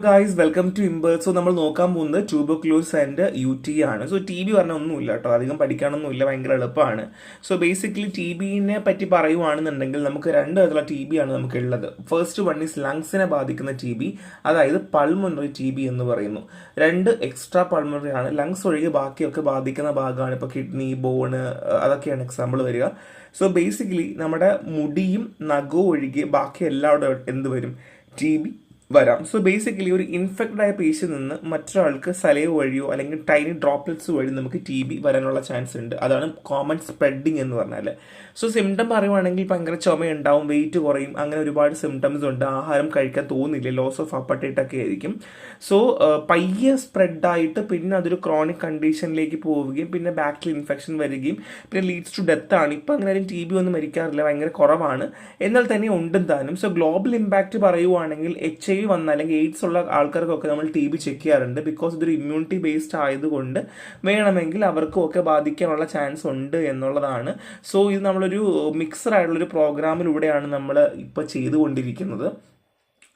Guys, welcome to impart. So നമ്മൾ നോക്കാൻ പോകുന്നത് ട്യൂബർക്ലോസിസ് ആൻഡ് UTI ആണ്. സോ TB പറഞ്ഞാൽ ഒന്നുമില്ല കേട്ടോ, അധികം പഠിക്കാനൊന്നുമില്ല, ഭയങ്കര എളുപ്പമാണ്. സോ ബേസിക്കലി TBനെ പറ്റി പറയുവാണെന്നുണ്ടെങ്കിൽ നമുക്ക് രണ്ട് തരത്തിലുള്ള TB ആണ് നമുക്ക് ഉള്ളത്. ഫസ്റ്റ് വൺ ഈസ് ലങ്സിനെ ബാധിക്കുന്ന TB, അതായത് പൾമണറി TB എന്ന് പറയുന്നു. രണ്ട് എക്സ്ട്രാ പൾമണറി ആണ്, ലങ്സ് ഒഴികെ ബാക്കിയൊക്കെ ബാധിക്കുന്ന ഭാഗമാണ്. ഇപ്പോൾ കിഡ്നി, ബോണ്, അതൊക്കെയാണ് എക്സാമ്പിൾ വരിക. സോ ബേസിക്കലി നമ്മുടെ മുടിയും നഖവും ഒഴികെ ബാക്കി എല്ലാവരും എന്ത് വരും? TB വരാം. സോ ബേസിക്കലി ഒരു ഇൻഫെക്റ്റഡ് ആയ പേഷ്യൻ്റിൽ നിന്ന് മറ്റൊരാൾക്ക് സലൈവ വഴിയോ അല്ലെങ്കിൽ ടൈനി ഡ്രോപ്ലെറ്റ്സ് വഴി നമുക്ക് TB വരാനുള്ള ചാൻസ് ഉണ്ട്. അതാണ് കോമൺ സ്പ്രെഡിങ് എന്ന് പറഞ്ഞാൽ. സോ സിംറ്റം പറയുവാണെങ്കിൽ ഭയങ്കര ചുമയുണ്ടാവും, വെയിറ്റ് കുറയും, അങ്ങനെ ഒരുപാട് സിംറ്റംസ് ഉണ്ട്. ആഹാരം കഴിക്കാൻ തോന്നില്ല, ലോസ് ഓഫ് അപ്പറ്റൈറ്റ് ഒക്കെ ആയിരിക്കും. സോ പയ്യെ സ്പ്രെഡായിട്ട് പിന്നെ അതൊരു ക്രോണിക് കണ്ടീഷനിലേക്ക് പോവുകയും പിന്നെ ബാക്ടീരിയൽ ഇൻഫെക്ഷൻ വരികയും പിന്നെ ലീഡ്സ് ടു ഡെത്ത് ആണ്. ഇപ്പം അങ്ങനെ ആരും TB ഒന്നും മരിക്കാറില്ല, ഭയങ്കര കുറവാണ്. എന്നാൽ തന്നെ ഉണ്ടും താനും. സോ ഗ്ലോബൽ ഇമ്പാക്റ്റ് പറയുവാണെങ്കിൽ HIV വന്ന അല്ലെങ്കിൽ എയ്ഡ്സ് ഉള്ള ആൾക്കാർക്കൊക്കെ നമ്മൾ TB ചെക്ക് ചെയ്യാറുണ്ട്. ബിക്കോസ് ഇതൊരു ഇമ്മ്യൂണിറ്റി ബേസ്ഡ് ആയതുകൊണ്ട് വേണമെങ്കിൽ അവർക്കും ഒക്കെ ബാധിക്കാനുള്ള ചാൻസ് ഉണ്ട് എന്നുള്ളതാണ്. സോ ഇത് നമ്മളൊരു മിക്സഡ് ആയിട്ടുള്ളൊരു പ്രോഗ്രാമിലൂടെയാണ് നമ്മൾ ഇപ്പോൾ ചെയ്തുകൊണ്ടിരിക്കുന്നത്.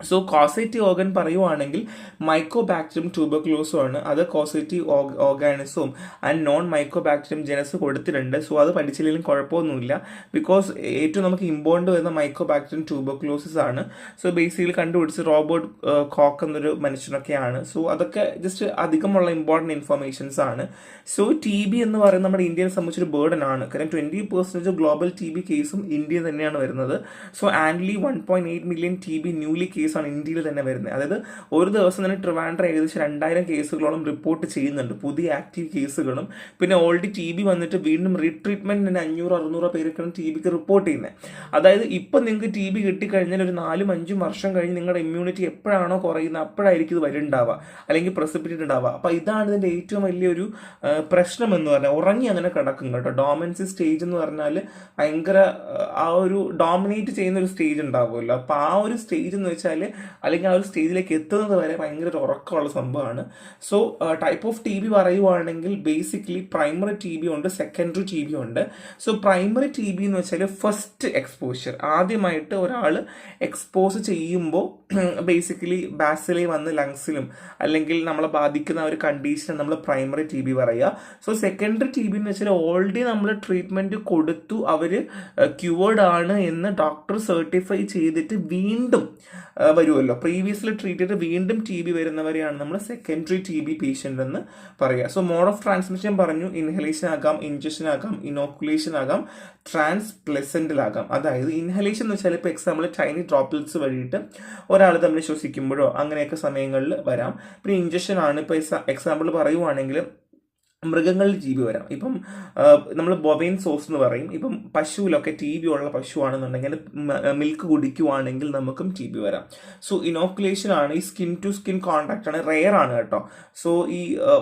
സോ കോസേറ്റീവ് ഓർഗൻ പറയുവാണെങ്കിൽ മൈക്കോബാക്ടീരിയം ട്യൂബർക്ലോസും ആണ്. അത് കോസേറ്റീവ് ഓർഗാനിസവും ആൻഡ് നോൺ മൈക്കോബാക്ടീരിയം ജനസ് കൊടുത്തിട്ടുണ്ട്. സോ അത് പഠിച്ചില്ലെങ്കിലും കുഴപ്പമൊന്നുമില്ല, ബിക്കോസ് ഏറ്റവും നമുക്ക് ഇമ്പോർട്ടൻ്റ് വരുന്ന മൈക്കോബാക്ടീരിയം ട്യൂബർക്ലോസിസ് ആണ്. സോ ബേസിക്കലി കണ്ടുപിടിച്ച് റോബർട്ട് കോക്ക് എന്നൊരു മനുഷ്യനൊക്കെയാണ്. സോ അതൊക്കെ ജസ്റ്റ് അധികമുള്ള ഇമ്പോർട്ടൻറ്റ് ഇൻഫർമേഷൻസ് ആണ്. സോ TB എന്ന് പറയുന്നത് നമ്മുടെ ഇന്ത്യയെ സംബന്ധിച്ചൊരു ബേർഡൻ ആണ്. കാരണം 20% ഗ്ലോബൽ TB കേസും ഇന്ത്യയിൽ തന്നെയാണ് വരുന്നത്. So annually 1.8 million TB newly case ആണ് ഇന്ത്യയിൽ തന്നെ വരുന്നത്. അതായത് ഒരു ദിവസം തന്നെ ട്രിവാൻഡ്രം ഏകദേശം 2000 കേസുകളോളം റിപ്പോർട്ട് ചെയ്യുന്നുണ്ട്, പുതിയ ആക്റ്റീവ് കേസുകളും. പിന്നെ ഓൾറെഡി TB വന്നിട്ട് വീണ്ടും റീട്രീറ്റ്മെന്റ് തന്നെ 500-600 പേരൊക്കെയാണ് TBക്ക് റിപ്പോർട്ട് ചെയ്യുന്നത്. അതായത് ഇപ്പം നിങ്ങൾക്ക് TB കിട്ടിക്കഴിഞ്ഞാൽ ഒരു 4-5 വർഷം കഴിഞ്ഞ് നിങ്ങളുടെ ഇമ്മ്യൂണിറ്റി എപ്പോഴാണോ കുറയുന്നത് അപ്പോഴായിരിക്കും ഇത് വരുന്നുണ്ടാവുക, അല്ലെങ്കിൽ പ്രസിപ്പിറ്റേറ്റ് ഉണ്ടാവുക. അപ്പം ഇതാണ് ഇതിൻ്റെ ഏറ്റവും വലിയൊരു പ്രശ്നം എന്ന് പറഞ്ഞാൽ. ഉറങ്ങി അങ്ങനെ കിടക്കും കേട്ടോ. ഡോമിനൻസി സ്റ്റേജ് എന്ന് പറഞ്ഞാൽ ഭയങ്കര ആ ഒരു ഡോമിനേറ്റ് ചെയ്യുന്ന ഒരു സ്റ്റേജ് ഉണ്ടാവുമല്ലോ. അപ്പം ആ ഒരു സ്റ്റേജ് എന്ന് വെച്ചാൽ അല്ലെങ്കിൽ ആ ഒരു സ്റ്റേജിലേക്ക് എത്തുന്നത് വരെ ഭയങ്കര ഒരു ഉറക്കമുള്ള സംഭവമാണ്. സോ ടൈപ്പ് ഓഫ് TB പറയുവാണെങ്കിൽ ബേസിക്കലി പ്രൈമറി TB ഉണ്ട്, സെക്കൻഡറി TB ഉണ്ട്. സോ പ്രൈമറി TB എന്ന് വെച്ചാൽ ഫസ്റ്റ് എക്സ്പോഷർ, ആദ്യമായിട്ട് ഒരാൾ എക്സ്പോസ് ചെയ്യുമ്പോൾ ബേസിക്കലി ബാസിലി വന്ന് ലങ്സിലും അല്ലെങ്കിൽ നമ്മളെ ബാധിക്കുന്ന ഒരു കണ്ടീഷൻ നമ്മൾ പ്രൈമറി TB പറയുക. സോ സെക്കൻഡറി TB എന്ന് വെച്ചാൽ ഓൾറെഡി നമ്മൾ ട്രീറ്റ്മെന്റ് കൊടുത്തു, അവർ ക്യൂവേർഡ് ആണ് എന്ന് ഡോക്ടർ സർട്ടിഫൈ ചെയ്തിട്ട് വീണ്ടും വരുമല്ലോ, പ്രീവിയസ്ലി ട്രീറ്റ് ചെയ്ത് വീണ്ടും TB വരുന്നവരെയാണ് നമ്മൾ സെക്കൻഡറി TB പേഷ്യൻ്റ് എന്ന് പറയുക. സോ മോഡ് ഓഫ് ട്രാൻസ്മിഷൻ പറഞ്ഞു, ഇൻഹലേഷൻ ആകാം, ഇൻജക്ഷൻ ആകാം, ഇനോക്കുലേഷൻ ആകാം, ട്രാൻസ്പ്ലസന്റിലാകാം. അതായത് ഇൻഹലേഷൻ എന്ന് വെച്ചാൽ ഇപ്പോൾ എക്സാമ്പിൾ ടൈനി ഡ്രോപ്ലെറ്റ്സ് വഴിയിട്ട് ഒരാൾ തമ്മിൽ ശ്വസിക്കുമ്പോഴോ അങ്ങനെയൊക്കെ സമയങ്ങളിൽ വരാം. പിന്നെ ഇൻജക്ഷൻ ആണ്. ഇപ്പോൾ എക്സാമ്പിൾ പറയുവാണെങ്കിൽ മൃഗങ്ങളിൽ TB വരാം. ഇപ്പം നമ്മൾ ബൊവൈൻ സോഴ്സ് എന്ന് പറയും. ഇപ്പം പശുവിലൊക്കെ TB ഉള്ള പശുവാണെന്നുണ്ടെങ്കിൽ മിൽക്ക് കുടിക്കുവാണെങ്കിൽ നമുക്കും TB വരാം. സോ ഇനോക്കുലേഷൻ ആണ്, ഈ സ്കിൻ ടു സ്കിൻ കോൺടാക്ട് ആണ്, റെയർ ആണ് കേട്ടോ. സോ ഈ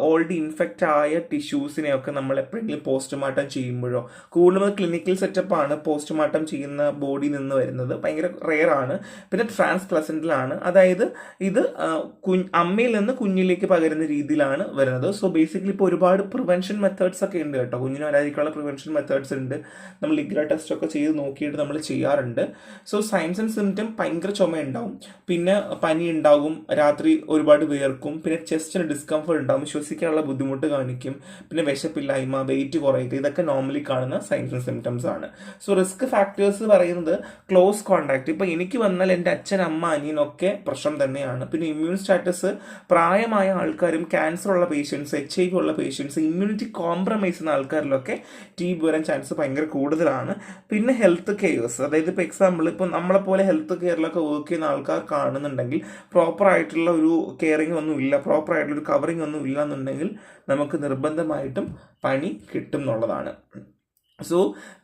ഓൾറെഡി ഇൻഫെക്റ്റ് ആയ ടിഷ്യൂസിനെയൊക്കെ നമ്മൾ എപ്പോഴെങ്കിലും പോസ്റ്റ്മോർട്ടം ചെയ്യുമ്പോഴോ, കൂടുതൽ ക്ലിനിക്കൽ സെറ്റപ്പാണ് പോസ്റ്റ്മോർട്ടം ചെയ്യുന്ന ബോഡിയിൽ നിന്ന് വരുന്നത്, ഭയങ്കര റെയർ ആണ്. പിന്നെ ട്രാൻസ്പ്ലസന്റിലാണ്, അതായത് ഇത് അമ്മയിൽ നിന്ന് കുഞ്ഞിലേക്ക് പകരുന്ന രീതിയിലാണ് വരുന്നത്. സോ ബേസിക്കലി ഇപ്പോൾ ഒരുപാട് പ്രിവെൻഷൻ മെത്തേഡ്സ് ഒക്കെ ഉണ്ട് കേട്ടോ. കുഞ്ഞിന് വരാതിരിക്കാനുള്ള പ്രിവെൻഷൻ മെത്തേഡ്സ് ഉണ്ട്. നമ്മൾ ലിഗ്ര ടെസ്റ്റ് ഒക്കെ ചെയ്ത് നോക്കിയിട്ട് നമ്മൾ ചെയ്യാറുണ്ട്. സോ സൈൻസ് ആൻഡ് സിംറ്റം ഭയങ്കര ചുമ ഉണ്ടാവും, പിന്നെ പനി ഉണ്ടാവും, രാത്രി ഒരുപാട് വിയർക്കും, പിന്നെ ചെസ്റ്റിന് ഡിസ്കംഫർട്ട് ഉണ്ടാവും, ശ്വസിക്കാനുള്ള ബുദ്ധിമുട്ട് കാണിക്കും, പിന്നെ വിശപ്പില്ലായ്മ, വെയിറ്റ് കുറയുക, ഇതൊക്കെ നോർമലി കാണുന്ന സൈൻസ് ആൻഡ് സിംറ്റംസ് ആണ്. സോ റിസ്ക് ഫാക്ടേഴ്സ് പറയുന്നത് ക്ലോസ് കോൺടാക്ട്. ഇപ്പം എനിക്ക് വന്നാൽ എൻ്റെ അച്ഛൻ, അമ്മ, അനിയനൊക്കെ പ്രശ്നം തന്നെയാണ്. പിന്നെ ഇമ്മ്യൂൺ സ്റ്റാറ്റസ്, പ്രായമായ ആൾക്കാരും ക്യാൻസർ ഉള്ള പേഷ്യൻസ്, HIV ഉള്ള പേഷ്യൻസ്, ഇമ്മ്യൂണിറ്റി കോംപ്രമൈസ് ചെയ്യുന്ന ആൾക്കാരിലൊക്കെ TB വരാൻ ചാൻസ് ഭയങ്കര കൂടുതലാണ്. പിന്നെ ഹെൽത്ത് കെയേഴ്സ്, അതായത് ഇപ്പോൾ എക്സാമ്പിൾ ഇപ്പോൾ നമ്മളെപ്പോലെ ഹെൽത്ത് കെയറിലൊക്കെ വർക്ക് ചെയ്യുന്ന ആൾക്കാർ കാണുന്നുണ്ടെങ്കിൽ പ്രോപ്പർ ആയിട്ടുള്ള ഒരു കെയറിങ് ഒന്നും ഇല്ല, പ്രോപ്പർ ആയിട്ടുള്ള ഒരു കവറിങ് ഒന്നും ഇല്ല എന്നുണ്ടെങ്കിൽ നമുക്ക് നിർബന്ധമായിട്ടും പണി കിട്ടും എന്നുള്ളതാണ്. സോ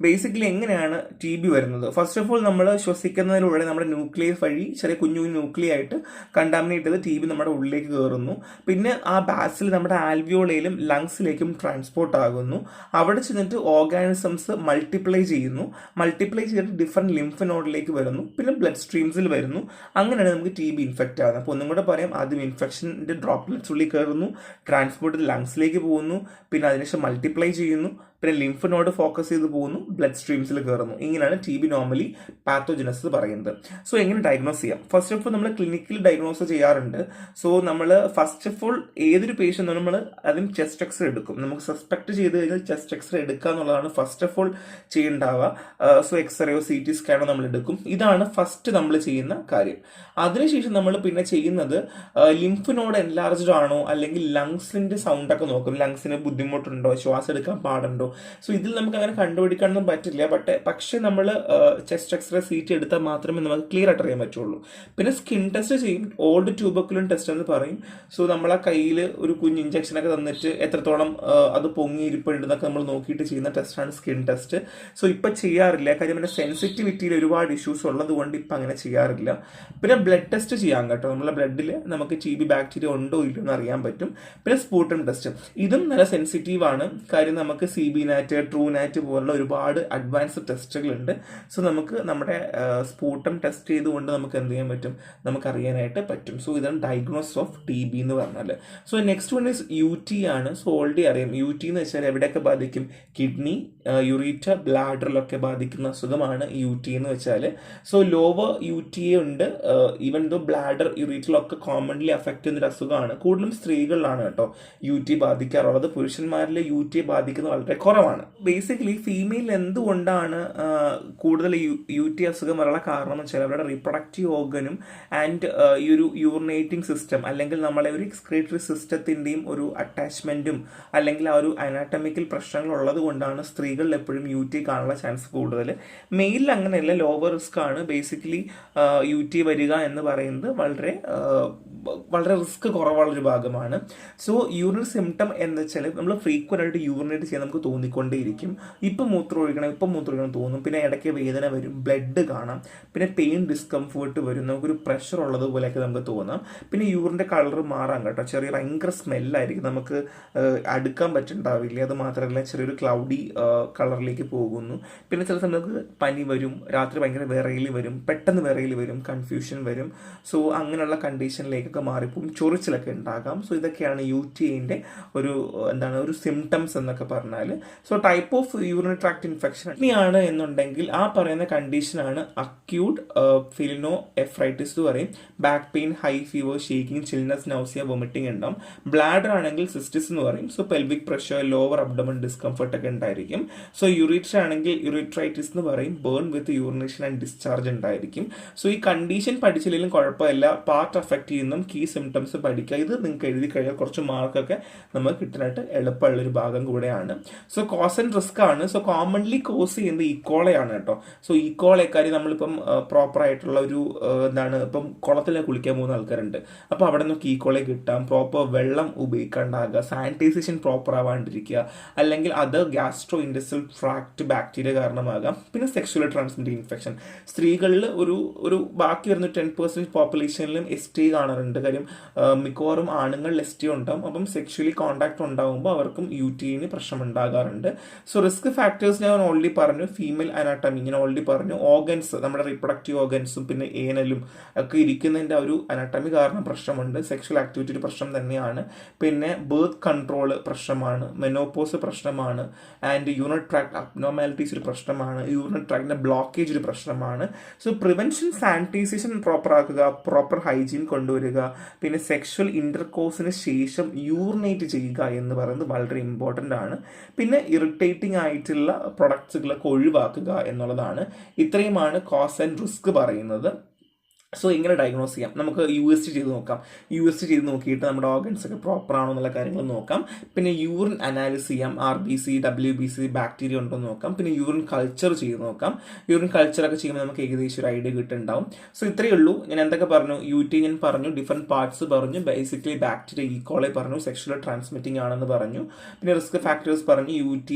ബേസിക്കലി എങ്ങനെയാണ് TB വരുന്നത്? ഫസ്റ്റ് ഓഫ് ഓൾ നമ്മൾ ശ്വസിക്കുന്നതിലൂടെ നമ്മുടെ ന്യൂക്ലിയസ് വഴി ചെറിയ കുഞ്ഞു ന്യൂക്ലിയ ആയിട്ട് കണ്ടാമിനേറ്റ് ചെയ്ത് TB നമ്മുടെ ഉള്ളിലേക്ക് കയറുന്നു. പിന്നെ ആ ബാസിൽ നമ്മുടെ ആൽവിയോളയിലും ലങ്സിലേക്കും ട്രാൻസ്പോർട്ട് ആകുന്നു. അവിടെ ചെന്നിട്ട് ഓർഗാനിസംസ് മൾട്ടിപ്ലൈ ചെയ്യുന്നു. മൾട്ടിപ്ലൈ ചെയ്തിട്ട് ഡിഫറെൻറ്റ് ലിംഫ് നോഡിലേക്ക് വരുന്നു, പിന്നെ ബ്ലഡ് സ്ട്രീംസിൽ വരുന്നു. അങ്ങനെയാണ് നമുക്ക് TB ഇൻഫെക്റ്റ് ആകുന്നത്. അപ്പോൾ ഒന്നും കൂടെ പറയാം, ആദ്യം ഇൻഫെക്ഷൻ്റെ ഡ്രോപ്ലെറ്റ്സ് ഉള്ളിൽ കയറുന്നു, ട്രാൻസ്പോർട്ട് ലങ്സിലേക്ക് പോകുന്നു, പിന്നെ അതിനുശേഷം മൾട്ടിപ്ലൈ ചെയ്യുന്നു, പിന്നെ ലിംഫ് നോഡ് ഫോക്കസ് ചെയ്ത് പോകുന്നു, ബ്ലഡ് സ്ട്രീംസിൽ കയറുന്നു. ഇങ്ങനെയാണ് ടി ബി നോർമലി പാത്തോജനസ് പറയുന്നത്. സോ എങ്ങനെ ഡയഗ്നോസ് ചെയ്യാം? ഫസ്റ്റ് ഓഫ് ഓൾ നമ്മൾ ക്ലിനിക്കൽ ഡയഗ്നോസ് ചെയ്യാറുണ്ട്. സോ നമ്മൾ ഫസ്റ്റ് ഓഫ് ഓൾ ഏതൊരു പേഷ്യൻ്റ് നമ്മൾ അതിന് ചെസ്റ്റ് എക്സ്റേ എടുക്കും. നമുക്ക് സസ്പെക്ട് ചെയ്ത് കഴിഞ്ഞാൽ ചെസ്റ്റ് എക്സ്റേ എടുക്കുക എന്നുള്ളതാണ് ഫസ്റ്റ് ഓഫ് ഓൾ ചെയ്യേണ്ടാവുക. സോ എക്സ്റേയോ സി ടി സ്കാനോ നമ്മൾ എടുക്കും. ഇതാണ് ഫസ്റ്റ് നമ്മൾ ചെയ്യുന്ന കാര്യം. അതിനുശേഷം നമ്മൾ പിന്നെ ചെയ്യുന്നത് ലിംഫ് നോഡ് എൻലാർജ്ഡ് ആണോ അല്ലെങ്കിൽ ലങ്സിന്റെ സൗണ്ട് ഒക്കെ നോക്കും. ലങ്സിന് ബുദ്ധിമുട്ടുണ്ടോ, ശ്വാസം എടുക്കാൻ പാടുണ്ടോ. സോ ഇതിൽ നമുക്ക് അങ്ങനെ കണ്ടുപിടിക്കാനൊന്നും പറ്റില്ല. പക്ഷേ നമ്മൾ ചെസ്റ്റ് എക്സ്റേ സി ടി എടുത്താൽ മാത്രമേ നമുക്ക് ക്ലിയർ ആയിട്ട് അറിയാൻ പറ്റുള്ളൂ. പിന്നെ സ്കിൻ ടെസ്റ്റ് ചെയ്യും, ഓൾഡ് ട്യൂബർക്കുലൻ ടെസ്റ്റ് എന്ന് പറയും. സോ നമ്മളെ കയ്യിൽ ഒരു കുഞ്ഞ് ഇഞ്ചക്ഷനൊക്കെ തന്നിട്ട് എത്രത്തോളം അത് പൊങ്ങിയിരിപ്പുണ്ടെന്നൊക്കെ നമ്മൾ നോക്കിയിട്ട് ചെയ്യുന്ന ടെസ്റ്റാണ് സ്കിൻ ടെസ്റ്റ്. സോ ഇപ്പം ചെയ്യാറില്ല, കാര്യം പിന്നെ സെൻസിറ്റിവിറ്റിയിൽ ഒരുപാട് ഇഷ്യൂസ് ഉള്ളത് കൊണ്ട് ഇപ്പം അങ്ങനെ ചെയ്യാറില്ല. പിന്നെ ബ്ലഡ് ടെസ്റ്റ് ചെയ്യാം കേട്ടോ. നമ്മളെ ബ്ലഡിൽ നമുക്ക് ടി ബി ബാക്ടീരിയ ഉണ്ടോ ഇല്ലയോ എന്ന് അറിയാൻ പറ്റും. പിന്നെ സ്പൂട്ടം ടെസ്റ്റ്, ഇതും നല്ല സെൻസിറ്റീവ് ആണ്. കാര്യം നമുക്ക് സി ബി നാറ്റ്, ട്രൂ നാറ്റ് പോലുള്ള ഒരുപാട് അഡ്വാൻസ്ഡ് ടെസ്റ്റുകളുണ്ട്. സോ നമുക്ക് നമ്മുടെ സ്പൂട്ടം ടെസ്റ്റ് ചെയ്തുകൊണ്ട് നമുക്ക് എന്ത് ചെയ്യാൻ പറ്റും, നമുക്ക് അറിയാനായിട്ട് പറ്റും. സോ ഇതാണ് ഡയഗ്നോസിസ് ഓഫ് ടി ബി എന്ന് പറഞ്ഞാൽ. So next one is U T ആണ്. സോ ഓൾറെഡി അറിയാം യു ടി എന്ന് വെച്ചാൽ എവിടെയൊക്കെ ബാധിക്കും, കിഡ്നി, യുറീറ്റ, ബ്ലാഡറിലൊക്കെ ബാധിക്കുന്ന അസുഖമാണ് യു ടി എന്ന് വെച്ചാൽ. So lower U T A ഉണ്ട്, ഈവൻ ദോ ബ്ലാഡർ, യുറീറ്ററിലൊക്കെ കോമൺലി അഫക്റ്റ് ചെയ്യുന്നൊരു അസുഖമാണ്. കൂടുതലും സ്ത്രീകളിലാണ് കേട്ടോ യു ടി ബാധിക്കാറുള്ളത്. പുരുഷന്മാരിൽ യു ടി ബാധിക്കുന്നത് വളരെ കുറവാണ്. ബേസിക്കലി ഫീമെയിൽ എന്തുകൊണ്ടാണ് കൂടുതൽ യു ടി അസുഖം വരാനുള്ള കാരണം എന്ന് വെച്ചാൽ അവരുടെ റീപ്രൊഡക്റ്റീവ് ഓർഗനും ആൻഡ് ഈ ഒരു യൂറിനേറ്റിംഗ് സിസ്റ്റം അല്ലെങ്കിൽ നമ്മളെ ഒരു എക്സ്ക്രീറ്ററി സിസ്റ്റത്തിൻ്റെയും ഒരു അറ്റാച്ച്മെൻറ്റും അല്ലെങ്കിൽ ആ ഒരു അനാറ്റമിക്കൽ പ്രശ്നങ്ങൾ ഉള്ളത് കൊണ്ടാണ് സ്ത്രീകളിൽ എപ്പോഴും യു ടി കാണാനുള്ള ചാൻസ് കൂടുതൽ. മെയിലിൽ അങ്ങനെയല്ല, ലോവർ റിസ്ക് ആണ്. ബേസിക്കലി യു ടി വരിക എന്ന് പറയുന്നത് വളരെ റിസ്ക് കുറവുള്ളൊരു ഭാഗമാണ്. സോ യൂറിൻ സിംറ്റം എന്ന് വെച്ചാൽ നമ്മൾ ഫ്രീക്വൻ്റ് ആയിട്ട് യൂറിനേറ്റ് ചെയ്യാൻ നമുക്ക് തോന്നിക്കൊണ്ടേയിരിക്കും. ഇപ്പം മൂത്രം ഒഴിക്കണം തോന്നും. പിന്നെ ഇടയ്ക്ക് വേദന വരും, ബ്ലഡ് കാണാം, പിന്നെ പെയിൻ, ഡിസ്കംഫേർട്ട് വരും, നമുക്കൊരു പ്രഷർ ഉള്ളതുപോലെയൊക്കെ നമുക്ക് തോന്നാം. പിന്നെ യൂറിൻ്റെ കളർ മാറാം കേട്ടോ. ഭയങ്കര സ്മെല്ലായിരിക്കും, നമുക്ക് അടുക്കാൻ പറ്റുന്നുണ്ടാവില്ല. അത് മാത്രമല്ല ചെറിയൊരു ക്ലൗഡി കളറിലേക്ക് പോകുന്നു. പിന്നെ ചില സമയത്ത് പനി വരും, രാത്രി ഭയങ്കര വിറയൽ വരും, പെട്ടെന്ന് വിറയൽ വരും, കൺഫ്യൂഷൻ വരും. സോ അങ്ങനെയുള്ള കണ്ടീഷനിലേക്കൊക്കെ മാറിപ്പോവും, ചൊറിച്ചിലൊക്കെ ഉണ്ടാകാം. സോ ഇതൊക്കെയാണ് യു ടി ഐൻ്റെ ഒരു സിംറ്റംസ് എന്നൊക്കെ പറഞ്ഞാൽ. So type of urinary tract infection ഇനിയാണ് എന്നുണ്ടെങ്കിൽ ആ പറയുന്ന കണ്ടീഷനാണ് അക്യൂട്ട് ഫിലിനോ എഫ്രൈറ്റിസ് എന്ന് പറയും. Back pain, high fever, shaking, chillness, nausea, vomiting ഉണ്ടാവും. ബ്ലാഡർ ആണെങ്കിൽ സിസ്റ്റിസ് എന്ന് പറയും. So pelvic pressure, lower abdomen discomfort ഒക്കെ ഉണ്ടായിരിക്കും. സോ യുറീറ്റർ ആണെങ്കിൽ യുറിട്രൈറ്റിസ് എന്ന് പറയും. Burn with urination and discharge ഉണ്ടായിരിക്കും. സോ ഈ കണ്ടീഷൻ പഠിച്ചില്ലെങ്കിലും കുഴപ്പമില്ല, പാർട്ട് അഫക്റ്റ് ചെയ്യുന്ന കീ സിംറ്റംസ് പഠിക്കുക. ഇത് നിങ്ങൾക്ക് എഴുതി കഴിഞ്ഞാൽ കുറച്ച് മാർക്കൊക്കെ നമുക്ക് കിട്ടാനായിട്ട് എളുപ്പമുള്ളൊരു ഭാഗം കൂടെയാണ്. സോ കോസ് ആൻഡ് റിസ്ക് ആണ്. സോ കോമൺലി കോസ് ചെയ്യുന്നത് ഈക്കോളയാണ് കേട്ടോ. സോ ഈക്കോളെക്കാര്യം നമ്മളിപ്പം പ്രോപ്പർ ആയിട്ടുള്ള ഒരു ഇപ്പം കുളത്തിലേക്ക് കുളിക്കാൻ പോകുന്ന ആൾക്കാരുണ്ട്. അപ്പോൾ അവിടെ നിന്നൊക്കെ ഈക്കോളെ കിട്ടാം. പ്രോപ്പർ വെള്ളം ഉപയോഗിക്കാണ്ടാകുക, സാനിറ്റൈസേഷൻ പ്രോപ്പർ ആവാണ്ടിരിക്കുക, അല്ലെങ്കിൽ അത് ഗ്യാസ്ട്രോ ഇൻഡസ്ട്രിയൽ ട്രാക്ട് ബാക്ടീരിയ കാരണമാകാം. പിന്നെ സെക്ഷുവൽ ട്രാൻസ്മിറ്റഡ് ഇൻഫെക്ഷൻ, സ്ത്രീകളിൽ ഒരു ബാക്കി വരുന്ന 10% പോപ്പുലേഷനിലും എസ് ടി കാണാറുണ്ട്. കാര്യം മിക്കവാറും ആണുങ്ങളിൽ എസ് ടി ഉണ്ടാവും. അപ്പം സെക്ഷുവലി കോണ്ടാക്ട് ഉണ്ടാകുമ്പോൾ അവർക്കും യു ടിന് പ്രശ്നം ഉണ്ടാകാറുണ്ട്. സോ റിസ്ക് ഫാക്ടേഴ്സ് ഞാൻ ഓൾറെഡി പറഞ്ഞു. ഫീമെയിൽ അനാട്ടമി ഞാൻ ഓൾറെഡി പറഞ്ഞു. ഓർഗൻസ്, നമ്മുടെ റീപ്രൊഡക്റ്റീവ് ഓർഗൻസും പിന്നെ ഏനലും ഒക്കെ ഇരിക്കുന്നതിൻ്റെ ഒരു അനാട്ടമി കാരണം പ്രശ്നമുണ്ട്. സെക്ഷൽ ആക്ടിവിറ്റി ഒരു പ്രശ്നം തന്നെയാണ്. പിന്നെ ബേർത്ത് കൺട്രോൾ പ്രശ്നമാണ്, മെനോപോസ് പ്രശ്നമാണ്, ആൻഡ് യൂറിനറി ട്രാക്ട് അബ്നോർമാലിറ്റീസ് ഒരു പ്രശ്നമാണ്, യൂറിനറി ട്രാക്ടിൻ്റെ ബ്ലോക്കേജ് ഒരു പ്രശ്നമാണ്. സോ പ്രിവെൻഷൻ, സാനിറ്റൈസേഷൻ പ്രോപ്പർ ആക്കുക, പ്രോപ്പർ ഹൈജീൻ കൊണ്ടുവരിക, പിന്നെ സെക്ഷൽ ഇന്റർകോഴ്സിന് ശേഷം യൂറിനേറ്റ് ചെയ്യുക എന്ന് പറയുന്നത് വളരെ ഇമ്പോർട്ടൻ്റ് ആണ്. പിന്നെ ഇറിറ്റേറ്റിംഗ് ആയിട്ടുള്ള പ്രൊഡക്ട്സുകളൊക്കെ ഒഴിവാക്കുക എന്നുള്ളതാണ്. ഇത്രയുമാണ് കോസ് ആൻഡ് റിസ്ക് പറയുന്നത്. സോ ഇങ്ങനെ ഡയഗ്നോസ് ചെയ്യാം. നമുക്ക് USG ചെയ്ത് നോക്കാം. USG ചെയ്ത് നോക്കിയിട്ട് നമ്മുടെ ഓർഗൻസ് ഒക്കെ പ്രോപ്പർ ആണോ എന്നുള്ള കാര്യങ്ങൾ നോക്കാം. പിന്നെ യൂറിൻ അനാലിസ് ചെയ്യാം. RBC, WBC, ബാക്ടീരിയ ഉണ്ടോ എന്ന് നോക്കാം. പിന്നെ യൂറിൻ കൾച്ചർ ചെയ്ത് നോക്കാം. യൂറിൻ കൾച്ചറൊക്കെ ചെയ്യുമ്പോൾ നമുക്ക് ഏകദേശം ഒരു ഐഡിയ കിട്ടുന്നുണ്ടാവും. സോ ഇത്രയേ ഉള്ളൂ. ഞാൻ എന്തൊക്കെ പറഞ്ഞു, UT ഞാൻ പറഞ്ഞു, ഡിഫറെൻറ്റ് പാർട്സ് പറഞ്ഞു, ബേസിക്കലി ബാക്ടീരിയ, ഈക്കോളെ പറഞ്ഞു, സെക്ഷുവൽ ട്രാൻസ്മിറ്റിംഗ് ആണെന്ന് പറഞ്ഞു, പിന്നെ റിസ്ക് ഫാക്ടേഴ്സ് പറഞ്ഞു. UT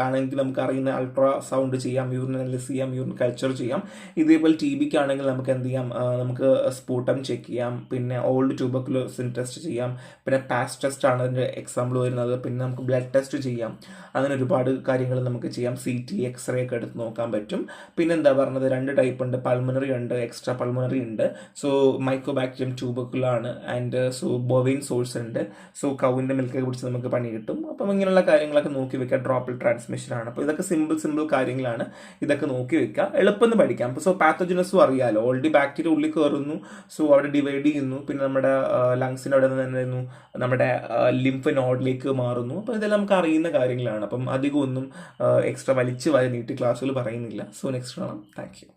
ആണെങ്കിൽ നമുക്ക് അറിയുന്ന അൾട്രാ സൗണ്ട് ചെയ്യാം, യൂറിൻ അനാലിസ് ചെയ്യാം, യൂറിൻ കൾച്ചർ ചെയ്യാം. ഇതേപോലെ TBക്ക് ആണെങ്കിൽ നമുക്ക് എന്ത് ചെയ്യാം, നമുക്ക് സ്പൂട്ടം ചെക്ക് ചെയ്യാം, പിന്നെ ഓൾഡ് ട്യൂബർക്കുലോസിൻ ടെസ്റ്റ് ചെയ്യാം, പിന്നെ പാസ് ടെസ്റ്റ് ആണ് അതിൻ്റെ എക്സാമ്പിൾ വരുന്നത്, പിന്നെ നമുക്ക് ബ്ലഡ് ടെസ്റ്റ് ചെയ്യാം. അങ്ങനെ ഒരുപാട് കാര്യങ്ങൾ നമുക്ക് ചെയ്യാം. CT എക്സ്റേ ഒക്കെ എടുത്ത് നോക്കാൻ പറ്റും. പിന്നെ എന്താ പറഞ്ഞത്, 2 ടൈപ്പ് ഉണ്ട്, പൾമണറി ഉണ്ട്, എക്സ്ട്രാ പൾമണറി ഉണ്ട്. സോ മൈക്കോബാക്ടീരിയം ട്യൂബർക്കുലാണ് ആൻഡ് സോ ബോവൈൻ സോഴ്സ് ഉണ്ട്. സോ കൗവിൻ്റെ മിൽക്കൊക്കെ പിടിച്ച് നമുക്ക് പണി കിട്ടും. അപ്പം ഇങ്ങനെയുള്ള കാര്യങ്ങളൊക്കെ നോക്കി വെക്കുക. ഡ്രോപ്ലെറ്റ് ട്രാൻസ്മിഷൻ ആണ്. അപ്പോൾ ഇതൊക്കെ സിമ്പിൾ കാര്യങ്ങളാണ്. ഇതൊക്കെ നോക്കി വെക്കുക, എളുപ്പം പഠിക്കാം. സോ പാത്തോജനസും അറിയാലോ, ഓൾറെഡി ബാക്ടീരിയ ഉള്ളിൽ കയറുന്നു, സോ അവിടെ ഡിവൈഡ് ചെയ്യുന്നു, പിന്നെ നമ്മുടെ ലങ്സിൻ്റെ അവിടെ നിന്ന് തന്നെ നമ്മുടെ ലിംഫ് നോഡിലേക്ക് മാറുന്നു. അപ്പോൾ ഇതെല്ലാം നമുക്ക് അറിയുന്ന കാര്യങ്ങളാണ്. അപ്പം അധികം ഒന്നും എക്സ്ട്രാ വലിച്ച് നീട്ടി ക്ലാസ്സുകൾ പറയുന്നില്ല. സോ നെക്സ്റ്റ് കാണാം. Thank you.